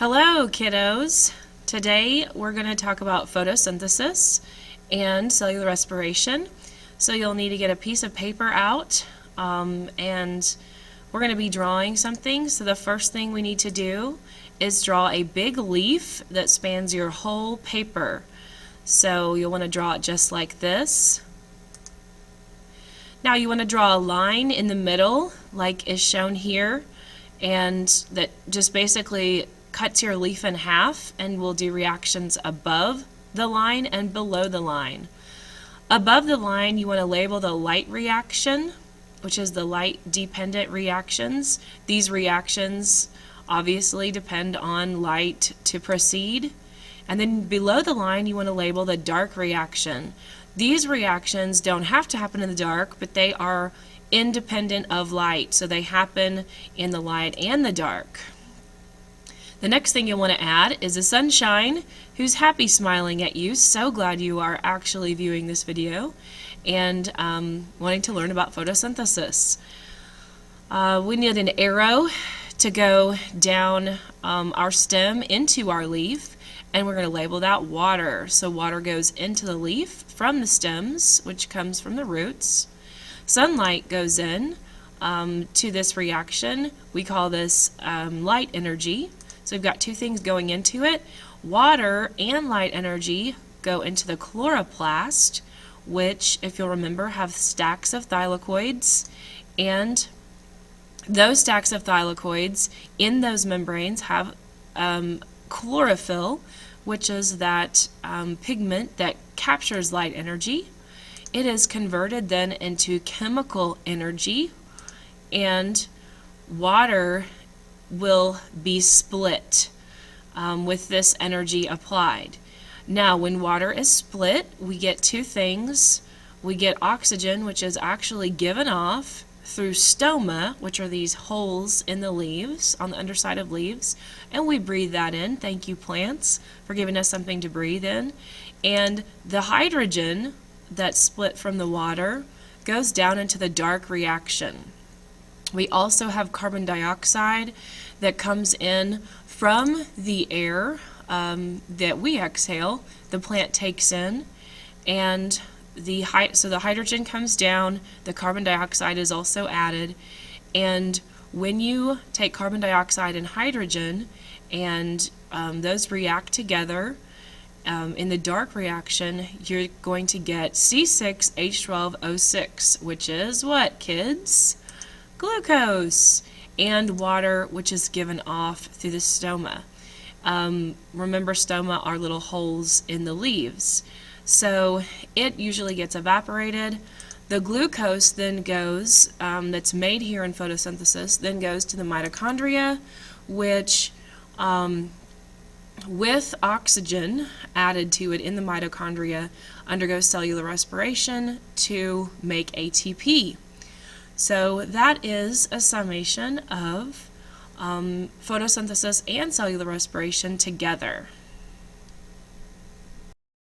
Hello, kiddos. Today we're going to talk about photosynthesis and cellular respiration. So you'll need to get a piece of paper out and we're going to be drawing something. So the first thing we need to do is draw a big leaf that spans your whole paper. So you'll want to draw it just like this. Now you want to draw a line in the middle like is shown here, and that just basically cuts your leaf in half, and we'll do reactions above the line and below the line. Above the line you want to label the light reaction, which is the light dependent reactions. These reactions obviously depend on light to proceed. And then below the line you want to label the dark reaction. These reactions don't have to happen in the dark, but they are independent of light, so they happen in the light and the dark. The next thing you'll want to add is the sunshine, who's happy smiling at you, so glad you are actually viewing this video and wanting to learn about photosynthesis. We need an arrow to go down our stem into our leaf, and we're going to label that water. So water goes into the leaf from the stems, which comes from the roots. Sunlight goes in to this reaction. We call this light energy. So we've got two things going into it. Water and light energy go into the chloroplast, which, if you'll remember, have stacks of thylakoids, and those stacks of thylakoids in those membranes have chlorophyll, which is that pigment that captures light energy. It is converted then into chemical energy, and water will be split with this energy applied. Now, when water is split, we get two things. We get oxygen, which is actually given off through stoma, which are these holes in the leaves, on the underside of leaves, and we breathe that in. Thank you, plants, for giving us something to breathe in. And the hydrogen that's split from the water goes down into the dark reaction. We also have carbon dioxide that comes in from the air that we exhale, the plant takes in, and so the hydrogen comes down, the carbon dioxide is also added, and when you take carbon dioxide and hydrogen and those react together, in the dark reaction, you're going to get C6H12O6, which is what, kids? Glucose, and water, which is given off through the stoma. Remember, stoma are little holes in the leaves. So it usually gets evaporated. The glucose then goes, that's made here in photosynthesis, then goes to the mitochondria, which with oxygen added to it in the mitochondria undergoes cellular respiration to make ATP. So that is a summation of photosynthesis and cellular respiration together.